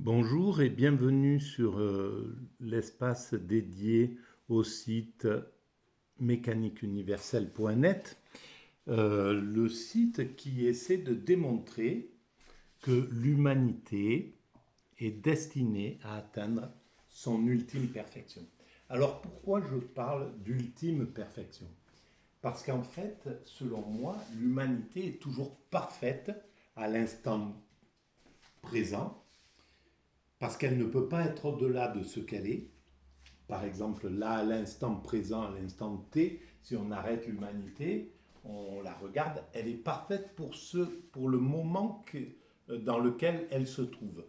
Bonjour et bienvenue sur l'espace dédié au site mécaniqueuniverselle.net, le site qui essaie de démontrer que l'humanité est destinée à atteindre son ultime perfection. Alors pourquoi je parle d'ultime perfection? Parce qu'en fait, selon moi, l'humanité est toujours parfaite à l'instant présent, parce qu'elle ne peut pas être au-delà de ce qu'elle est. Par exemple, là, à l'instant présent, à l'instant T, si on arrête l'humanité, on la regarde, elle est parfaite pour le moment dans lequel elle se trouve.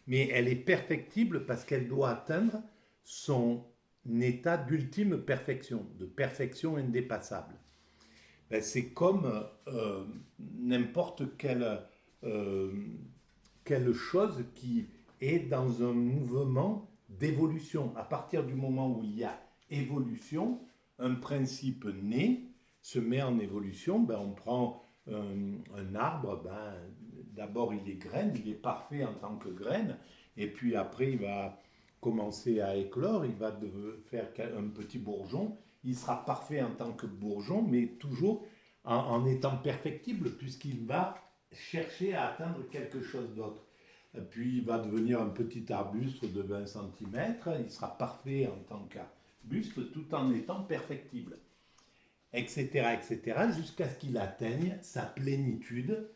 Mais elle est perfectible parce qu'elle doit atteindre son état d'ultime perfection, de perfection indépassable. Ben, c'est comme n'importe euh, quelle chose qui est dans un mouvement d'évolution. À partir du moment où il y a évolution, un principe naît, se met en évolution, ben on prend un arbre, ben, d'abord il est graine, il est parfait en tant que graine, et puis après il va commencer à éclore, il va faire un petit bourgeon, il sera parfait en tant que bourgeon, mais toujours en étant perfectible, puisqu'il va chercher à atteindre quelque chose d'autre. Puis il va devenir un petit arbuste de 20 cm, il sera parfait en tant qu'arbuste tout en étant perfectible, etc., etc., jusqu'à ce qu'il atteigne sa plénitude,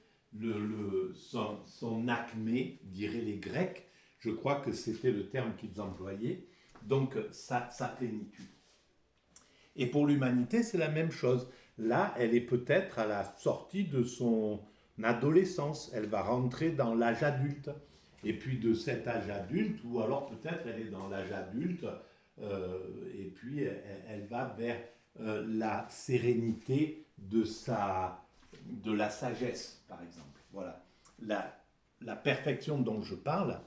son acmé, diraient les Grecs, je crois que c'était le terme qu'ils employaient, donc sa plénitude. Et pour l'humanité, c'est la même chose. Là, elle est peut-être à la sortie de son adolescence. Elle va rentrer dans l'âge adulte. Et puis de cet âge adulte, ou alors peut-être elle est dans l'âge adulte, et puis elle va vers la sérénité de la sagesse, par exemple. Voilà. La perfection dont je parle,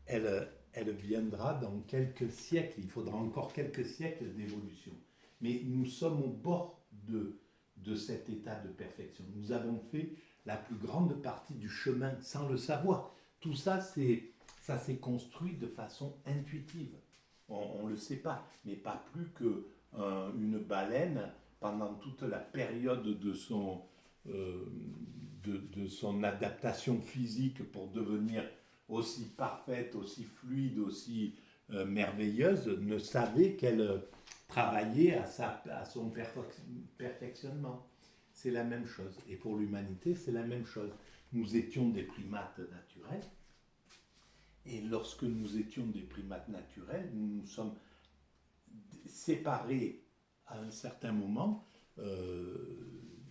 elle viendra dans quelques siècles. Il faudra encore quelques siècles d'évolution. Mais nous sommes au bord de cet état de perfection. Nous avons fait la plus grande partie du chemin sans le savoir. Tout ça, ça s'est construit de façon intuitive. On ne le sait pas, mais pas plus qu'une baleine, pendant toute la période euh, de son adaptation physique pour devenir aussi parfaite, aussi fluide, aussi merveilleuse, ne savait qu'elle travaillait à son perfectionnement. C'est la même chose. Et pour l'humanité, c'est la même chose. Nous étions des primates naturels. Et lorsque nous étions des primates naturels, nous nous sommes séparés à un certain moment.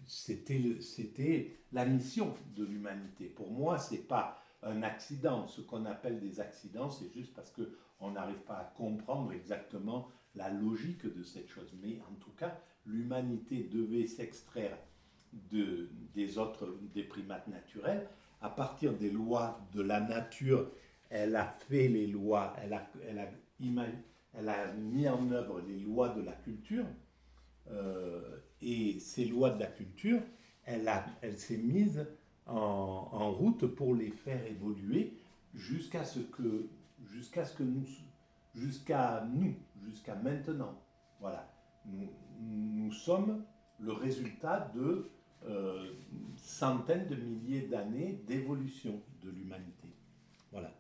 C'était la mission de l'humanité. Pour moi, ce n'est pas un accident. Ce qu'on appelle des accidents, c'est juste parce qu'on n'arrive pas à comprendre exactement la logique de cette chose. Mais en tout cas, l'humanité devait s'extraire des primates naturels à partir des lois de la nature. Elle a fait les lois, elle a mis en œuvre les lois de la culture, et ces lois de la culture, elle s'est mise en route pour les faire évoluer jusqu'à ce que, jusqu'à nous, jusqu'à maintenant. Voilà. Nous sommes le résultat de centaines de milliers d'années d'évolution de l'humanité. Voilà.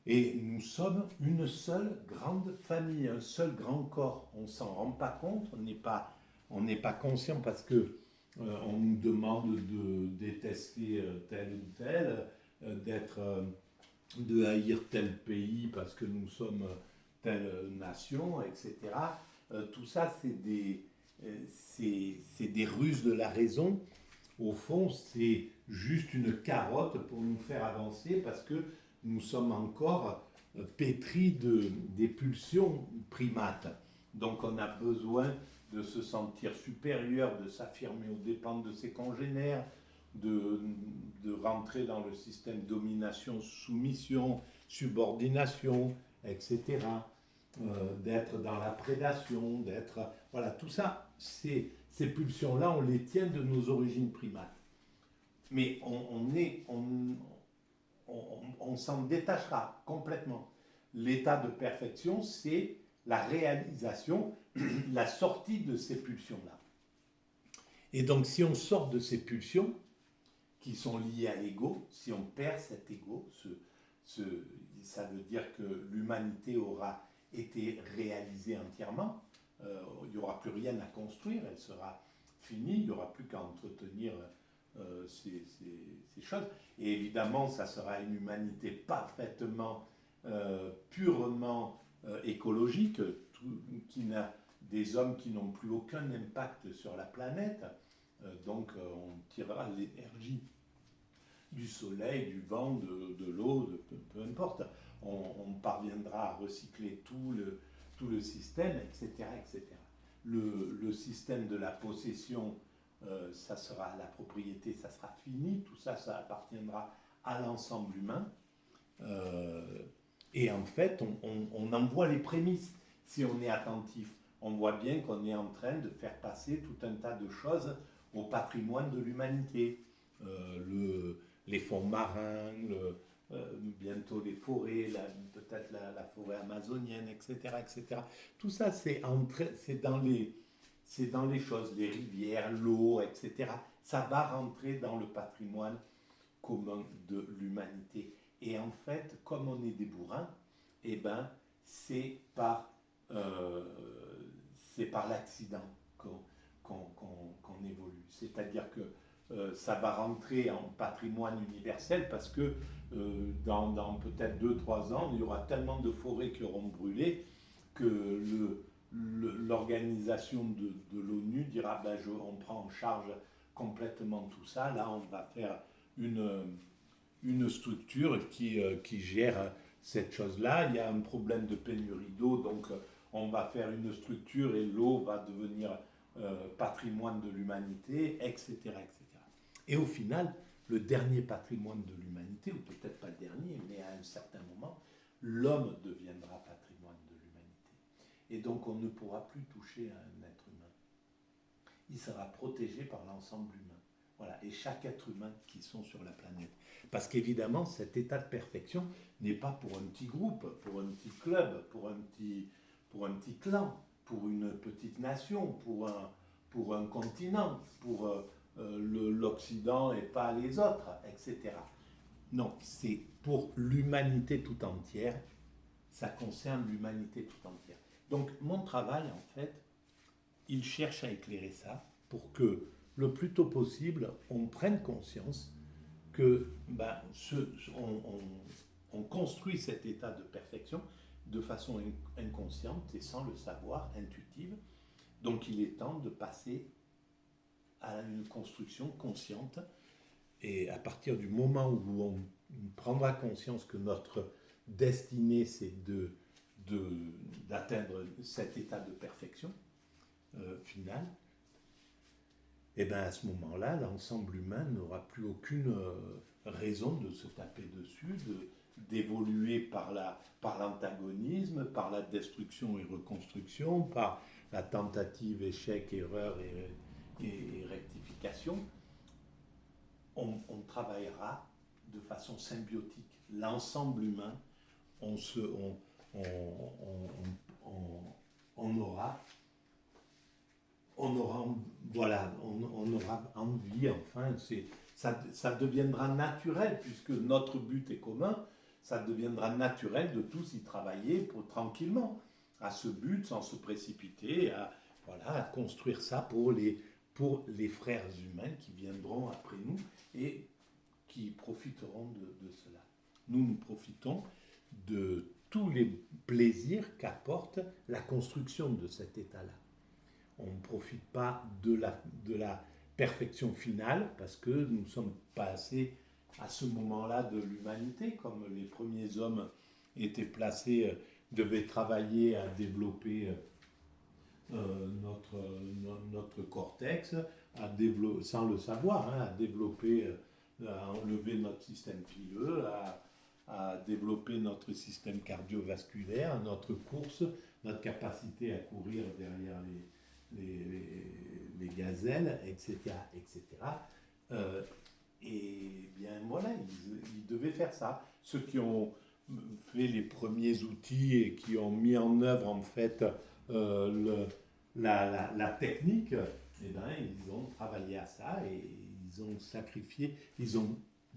Et nous sommes une seule grande famille, un seul grand corps. On ne s'en rend pas compte, on n'est pas conscient parce que on nous demande de détester tel ou tel, de haïr tel pays parce que nous sommes telle nation, etc. Tout ça, c'est des ruses de la raison. Au fond, c'est juste une carotte pour nous faire avancer parce que nous sommes encore pétris des pulsions primates. Donc on a besoin de se sentir supérieur, de s'affirmer aux dépens de ses congénères, de rentrer dans le système domination-soumission, subordination, etc. D'être dans la prédation, d'être... Voilà, tout ça, ces pulsions-là, on les tient de nos origines primates. Mais on s'en détachera complètement. L'état de perfection, c'est la réalisation, la sortie de ces pulsions-là. Et donc, si on sort de ces pulsions, qui sont liées à l'ego, si on perd cet ego, ça veut dire que l'humanité aura été réalisée entièrement, il n'y aura plus rien à construire, elle sera finie, il n'y aura plus qu'à entretenir ces choses. Et évidemment, ça sera une humanité parfaitement, purement écologique, qui n'a des hommes qui n'ont plus aucun impact sur la planète. Donc on tirera l'énergie du soleil, du vent, de l'eau, peu importe. On parviendra à recycler tout le système, etc. etc. Le système de la possession, ça sera la propriété, ça sera fini. Tout ça, ça appartiendra à l'ensemble humain. Et en fait, on en voit les prémices si on est attentif. On voit bien qu'on est en train de faire passer tout un tas de choses au patrimoine de l'humanité. Les fonds marins, bientôt les forêts, peut-être la forêt amazonienne, etc., etc. Tout ça, c'est dans les choses, les rivières, l'eau, etc. Ça va rentrer dans le patrimoine commun de l'humanité. Et en fait, comme on est des bourrins, eh ben, c'est par l'accident qu'on évolue. C'est-à-dire que ça va rentrer en patrimoine universel parce que dans peut-être 2-3 ans, il y aura tellement de forêts qui auront brûlé que l'organisation de l'ONU dira on prend en charge complètement tout ça. Là, on va faire une structure qui gère cette chose-là. Il y a un problème de pénurie d'eau, donc on va faire une structure et l'eau va devenir patrimoine de l'humanité, etc., etc. Et au final, le dernier patrimoine de l'humanité, ou peut-être pas le dernier, mais à un certain moment, l'homme deviendra patrimoine de l'humanité. Et donc on ne pourra plus toucher à un être humain. Il sera protégé par l'ensemble humain. Voilà, et chaque être humain qui sont sur la planète. Parce qu'évidemment, cet état de perfection n'est pas pour un petit groupe, pour un petit club, pour un petit clan, pour une petite nation, pour un continent, pour l'Occident et pas les autres, etc. Non, c'est pour l'humanité tout entière. Ça concerne l'humanité tout entière. Donc mon travail, en fait, il cherche à éclairer ça pour que le plus tôt possible, on prenne conscience que on construit cet état de perfection de façon inconsciente et sans le savoir, intuitive. Donc il est temps de passer à une construction consciente. Et à partir du moment où on prendra conscience que notre destinée, c'est d'atteindre cet état de perfection final, et bien à ce moment-là, l'ensemble humain n'aura plus aucune raison de se taper dessus, d'évoluer par l'antagonisme, par la destruction et reconstruction, par la tentative, échec, erreur et rectification. On travaillera de façon symbiotique. L'ensemble humain, on aura envie, enfin, ça deviendra naturel, puisque notre but est commun, ça deviendra naturel de tous y travailler tranquillement, à ce but, sans se précipiter, à construire ça pour les frères humains qui viendront après nous et qui profiteront de cela. Nous profitons de tous les plaisirs qu'apporte la construction de cet état-là. On ne profite pas de la perfection finale parce que nous sommes passés à ce moment-là de l'humanité, comme les premiers hommes étaient placés, devaient travailler à développer notre cortex, sans le savoir, à développer, à enlever notre système pileux, à développer notre système cardiovasculaire, notre course, notre capacité à courir derrière les gazelles, etc. etc. Et bien voilà, ils devaient faire ça. Ceux qui ont fait les premiers outils et qui ont mis en œuvre en fait la technique, eh ben, ils ont travaillé à ça et ils ont sacrifié, ils ont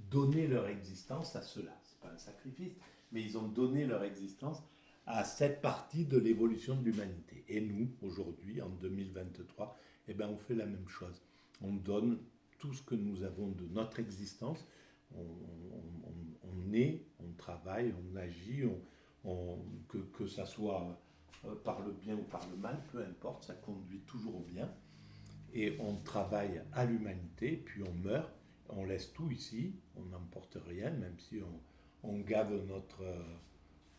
donné leur existence à cela. C'est pas un sacrifice, mais ils ont donné leur existence à cette partie de l'évolution de l'humanité. Et nous, aujourd'hui, en 2023, eh ben, on fait la même chose. On donne tout ce que nous avons de notre existence. On est, on travaille, on agit, que ça soit par le bien ou par le mal, peu importe, ça conduit toujours au bien. Et on travaille à l'humanité, puis on meurt, on laisse tout ici, on n'emporte rien, même si on gave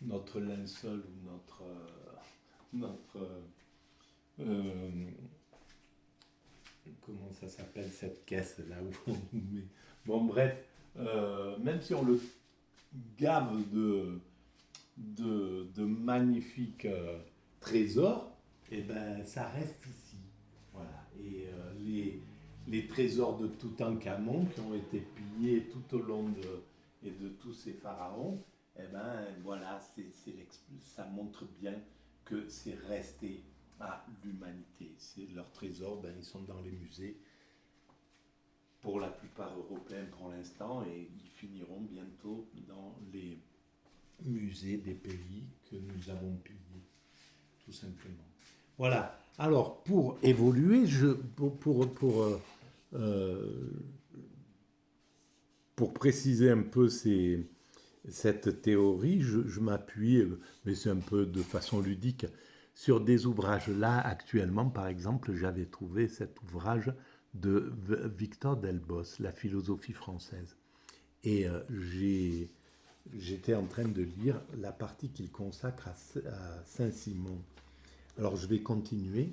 notre linceul ou notre comment ça s'appelle cette caisse là où on met. Bon bref, même si on le gave de magnifiques trésors, et ben ça reste ici. Voilà. Et les trésors de Toutankhamon qui ont été pillés tout au long de tous ces pharaons, eh ben voilà, ça montre bien que c'est resté à l'humanité. Leurs trésors, ben, ils sont dans les musées, pour la plupart européens pour l'instant, et ils finiront bientôt dans les musées des pays que nous avons pillés, tout simplement. Voilà. Alors, pour évoluer, pour préciser un peu cette théorie, je m'appuie, mais c'est un peu de façon ludique, sur des ouvrages. Là, actuellement, par exemple, j'avais trouvé cet ouvrage de Victor Delbos, La philosophie française. Et j'étais en train de lire la partie qu'il consacre à Saint-Simon. Alors, je vais continuer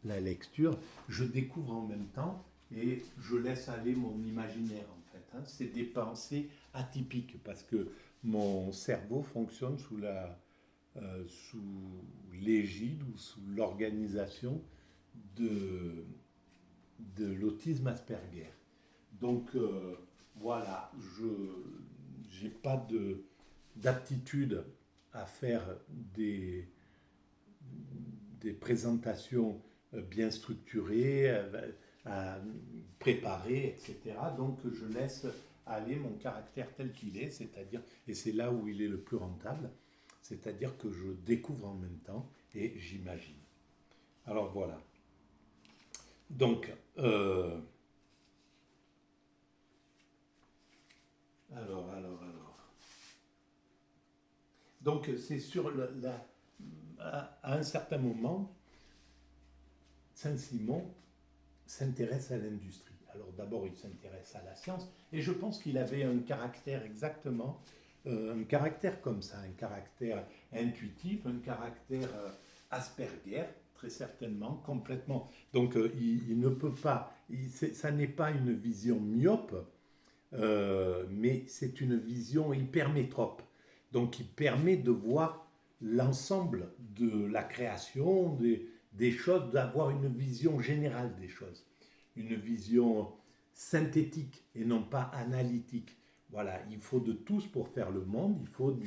la lecture. Je découvre en même temps et je laisse aller mon imaginaire, en fait. Hein. C'est des pensées atypiques parce que mon cerveau fonctionne sous l'égide ou sous l'organisation de l'autisme Asperger. Donc voilà, je n'ai pas d'aptitude à faire des présentations bien structurées, à préparer, etc. Donc je laisse aller mon caractère tel qu'il est, c'est-à-dire, et c'est là où il est le plus rentable, c'est-à-dire que je découvre en même temps et j'imagine. Alors voilà. Donc, alors. Donc, c'est sur à un certain moment, Saint-Simon s'intéresse à l'industrie. Alors d'abord, il s'intéresse à la science, et je pense qu'il avait un caractère exactement, un caractère comme ça, un caractère intuitif, un caractère Asperger, très certainement, complètement. Donc il ne peut pas, ça n'est pas une vision myope, mais c'est une vision hypermétrope. Donc qui permet de voir l'ensemble de la création, des choses, d'avoir une vision générale des choses. Une vision synthétique et non pas analytique. Voilà, il faut de tous pour faire le monde, il faut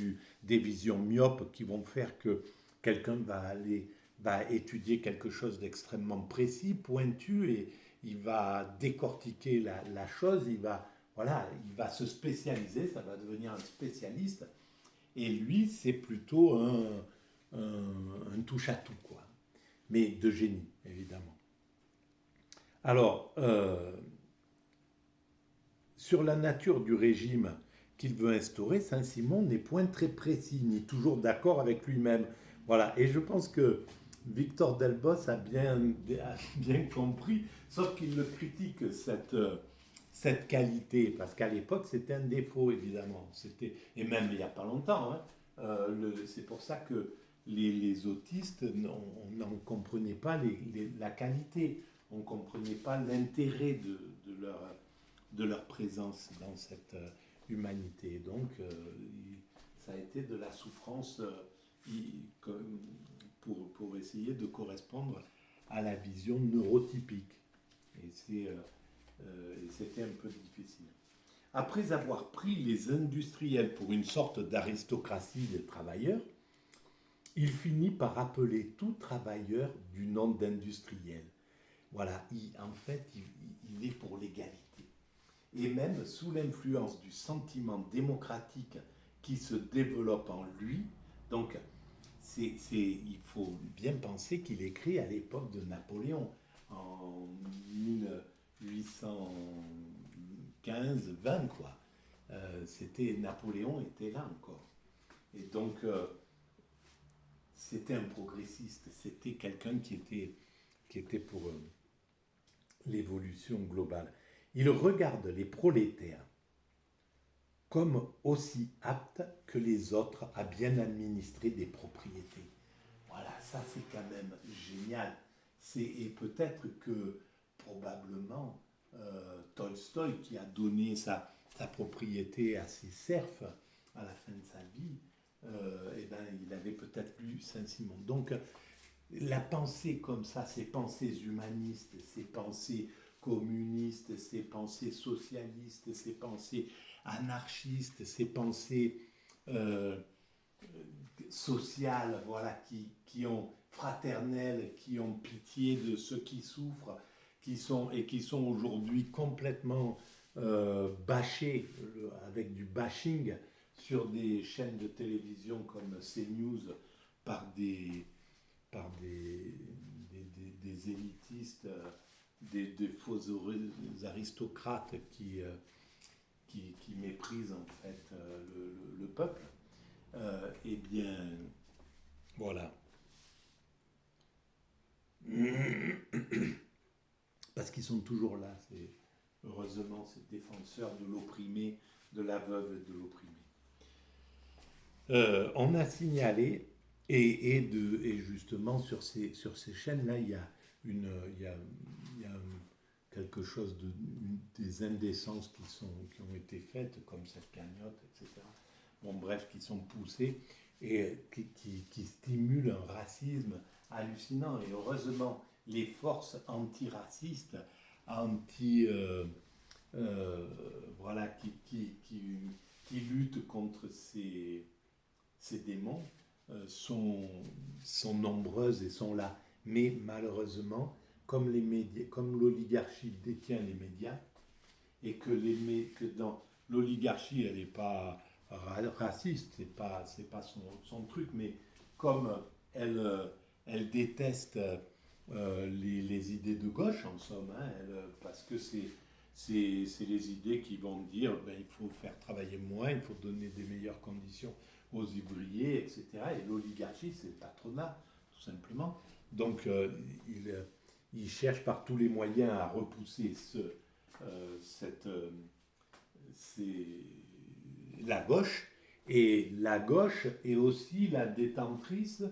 des visions myopes qui vont faire que quelqu'un va étudier quelque chose d'extrêmement précis, pointu, et il va décortiquer la chose, voilà, il va se spécialiser, ça va devenir un spécialiste, et lui, c'est plutôt un touche-à-tout, quoi. Mais de génie, évidemment. Alors, sur la nature du régime qu'il veut instaurer, Saint-Simon n'est point très précis, ni toujours d'accord avec lui-même. Voilà, et je pense que Victor Delbos a bien compris, sauf qu'il le critique, cette qualité, parce qu'à l'époque, c'était un défaut, évidemment. Et même il n'y a pas longtemps, hein, c'est pour ça que les autistes, on n'en comprenait pas la qualité, on ne comprenait pas l'intérêt de leur présence dans cette humanité. Donc, ça a été de la souffrance pour essayer de correspondre à la vision neurotypique. Et c'était un peu difficile. après avoir pris les industriels pour une sorte d'aristocratie des travailleurs, il finit par appeler tout travailleur du nom d'industriel. Voilà, en fait, il est pour l'égalité. Et même sous l'influence du sentiment démocratique qui se développe en lui, donc il faut bien penser qu'il écrit à l'époque de Napoléon, en 1815-20, quoi. Napoléon était là encore. Et donc, c'était un progressiste, c'était quelqu'un qui était pour l'évolution globale. Il regarde les prolétaires comme aussi aptes que les autres à bien administrer des propriétés. Voilà, ça c'est quand même génial. Et peut-être que probablement Tolstoï, qui a donné sa propriété à ses serfs à la fin de sa vie, il avait peut-être lu Saint-Simon. Donc la pensée comme ça, ces pensées humanistes, ces pensées communistes, ces pensées socialistes, ces pensées anarchistes, ces pensées euh, sociales, voilà, qui ont fraternelles, qui ont pitié de ceux qui souffrent, qui sont aujourd'hui complètement bâchés avec du bashing sur des chaînes de télévision comme CNews par des élitistes, des faux aristocrates qui méprisent en fait le peuple. Eh bien, voilà. Parce qu'ils sont toujours là, heureusement, ces défenseurs de l'opprimé, de la veuve et de l'opprimé. On a signalé, et justement sur ces chaînes-là, il y a, quelque chose des indécences qui ont été faites, comme cette cagnotte, etc. Bon, bref, qui sont poussées et qui stimulent un racisme hallucinant. Et heureusement, les forces antiracistes, voilà, qui luttent contre ces démons sont nombreuses et sont là. Mais malheureusement, comme l'oligarchie détient les médias, et que dans l'oligarchie, elle n'est pas raciste, c'est pas son truc, mais comme elle déteste les idées de gauche, en somme, hein, parce que c'est les idées qui vont dire ben, il faut faire travailler moins, il faut donner des meilleures conditions aux ouvriers, etc. Et l'oligarchie, c'est le patronat, tout simplement. Donc, il cherche par tous les moyens à repousser la gauche. Et la gauche est aussi la détentrice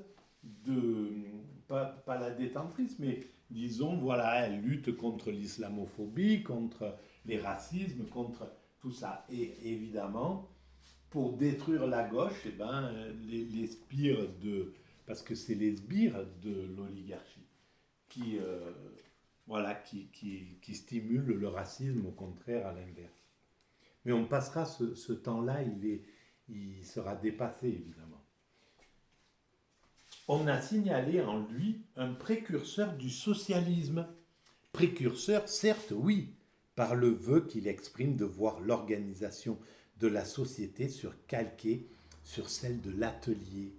pas la détentrice, mais disons, voilà, elle lutte contre l'islamophobie, contre les racismes, contre tout ça. Et évidemment, pour détruire la gauche, eh ben, les sbires parce que c'est les sbires de l'oligarchie qui, voilà, qui stimulent le racisme, au contraire, à l'inverse. Mais on passera ce temps-là, il sera dépassé, évidemment. On a signalé en lui un précurseur du socialisme. Précurseur, certes, oui, par le vœu qu'il exprime de voir l'organisation de la société calquée sur celle de l'atelier,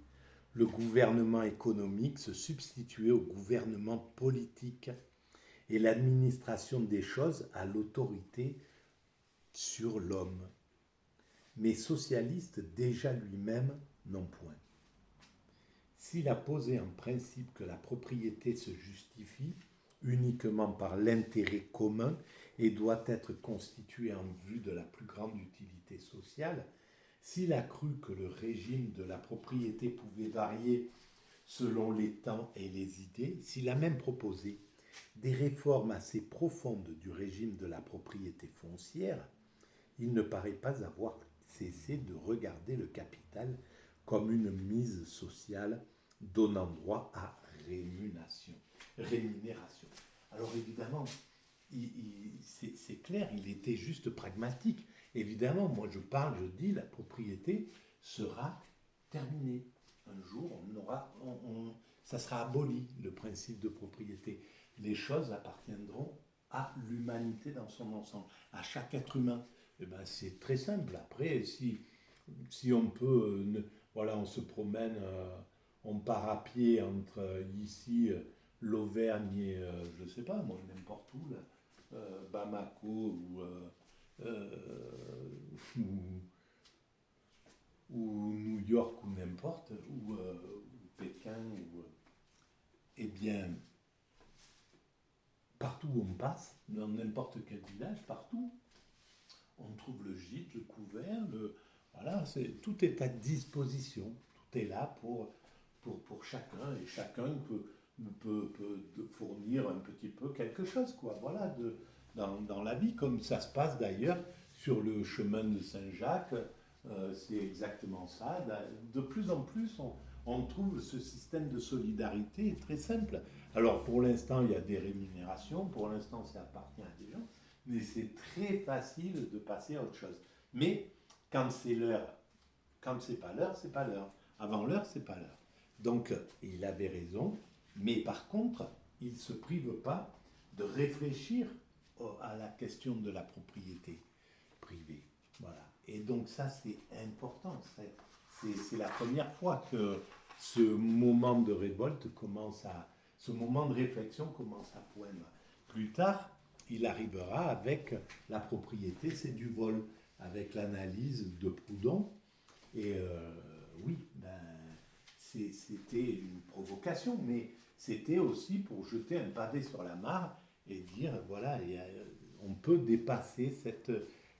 le gouvernement économique se substituer au gouvernement politique et l'administration des choses à l'autorité sur l'homme. Mais socialiste déjà lui-même non point. S'il a posé en principe que la propriété se justifie uniquement par l'intérêt commun et doit être constituée en vue de la plus grande utilité sociale, s'il a cru que le régime de la propriété pouvait varier selon les temps et les idées, s'il a même proposé des réformes assez profondes du régime de la propriété foncière, il ne paraît pas avoir cessé de regarder le capital comme une mise sociale donnant droit à rémunération. Alors évidemment, c'est clair, il était juste pragmatique. Évidemment, moi je parle, je dis, la propriété sera terminée. Un jour, ça sera aboli, le principe de propriété. Les choses appartiendront à l'humanité dans son ensemble, à chaque être humain. Et ben, c'est très simple. Après, si on peut, voilà, on se promène, on part à pied entre ici, l'Auvergne et, je sais pas, moi, n'importe où, là, Bamako ou, ou New York ou n'importe, ou Pékin, eh bien, partout où on passe, dans n'importe quel village, partout, on trouve le gîte, le couvert, voilà, tout est à disposition, tout est là pour chacun, et chacun peut fournir un petit peu quelque chose, quoi, voilà, dans la vie, comme ça se passe d'ailleurs sur le chemin de Saint-Jacques, c'est exactement ça. De plus en plus, on trouve ce système de solidarité très simple. Alors pour l'instant, il y a des rémunérations, pour l'instant, ça appartient à des gens, mais c'est très facile de passer à autre chose. Mais quand c'est l'heure, quand c'est pas l'heure, c'est pas l'heure. Avant l'heure, c'est pas l'heure. Donc, il avait raison, mais par contre, il ne se prive pas de réfléchir à la question de la propriété privée. Voilà. Et donc ça, c'est important. C'est la première fois que ce moment de révolte ce moment de réflexion commence à poindre. Plus tard, il arrivera avec la propriété, c'est du vol, avec l'analyse de Proudhon. Et oui, c'était une provocation, mais c'était aussi pour jeter un pavé sur la mare et dire, voilà, on peut dépasser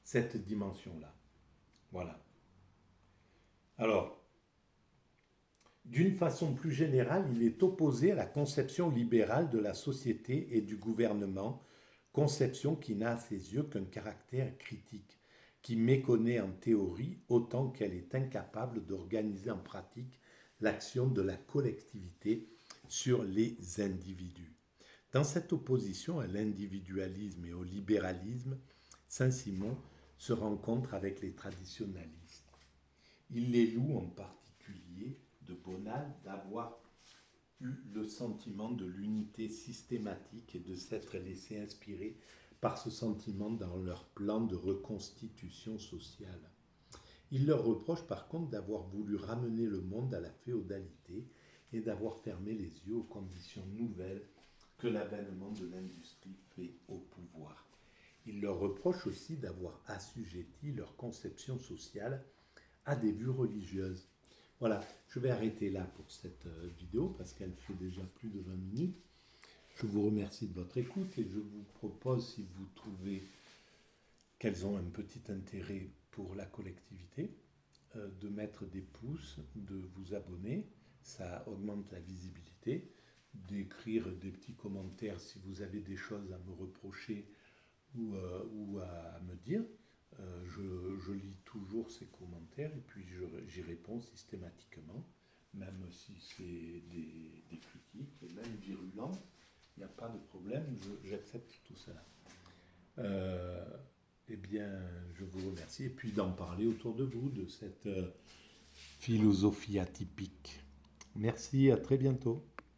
cette dimension-là. Voilà. Alors, d'une façon plus générale, il est opposé à la conception libérale de la société et du gouvernement, conception qui n'a à ses yeux qu'un caractère critique, qui méconnaît en théorie autant qu'elle est incapable d'organiser en pratique l'action de la collectivité sur les individus. Dans cette opposition à l'individualisme et au libéralisme, Saint-Simon se rencontre avec les traditionalistes. Il les loue en particulier de Bonald d'avoir eu le sentiment de l'unité systématique et de s'être laissé inspirer par ce sentiment dans leur plan de reconstitution sociale. Il leur reproche par contre d'avoir voulu ramener le monde à la féodalité et d'avoir fermé les yeux aux conditions nouvelles que l'avènement de l'industrie fait au pouvoir. Il leur reproche aussi d'avoir assujetti leur conception sociale à des vues religieuses. Voilà, je vais arrêter là pour cette vidéo parce qu'elle fait déjà plus de 20 minutes. Je vous remercie de votre écoute et je vous propose, si vous trouvez qu'elles ont un petit intérêt pour la collectivité, de mettre des pouces, de vous abonner, ça augmente la visibilité, d'écrire des petits commentaires si vous avez des choses à me reprocher ou à me dire. Je lis toujours ces commentaires et puis j'y réponds systématiquement, même si c'est des critiques, et même virulentes, il n'y a pas de problème, j'accepte tout cela. Eh bien, je vous remercie et puis d'en parler autour de vous, de cette philosophie atypique. Merci, à très bientôt.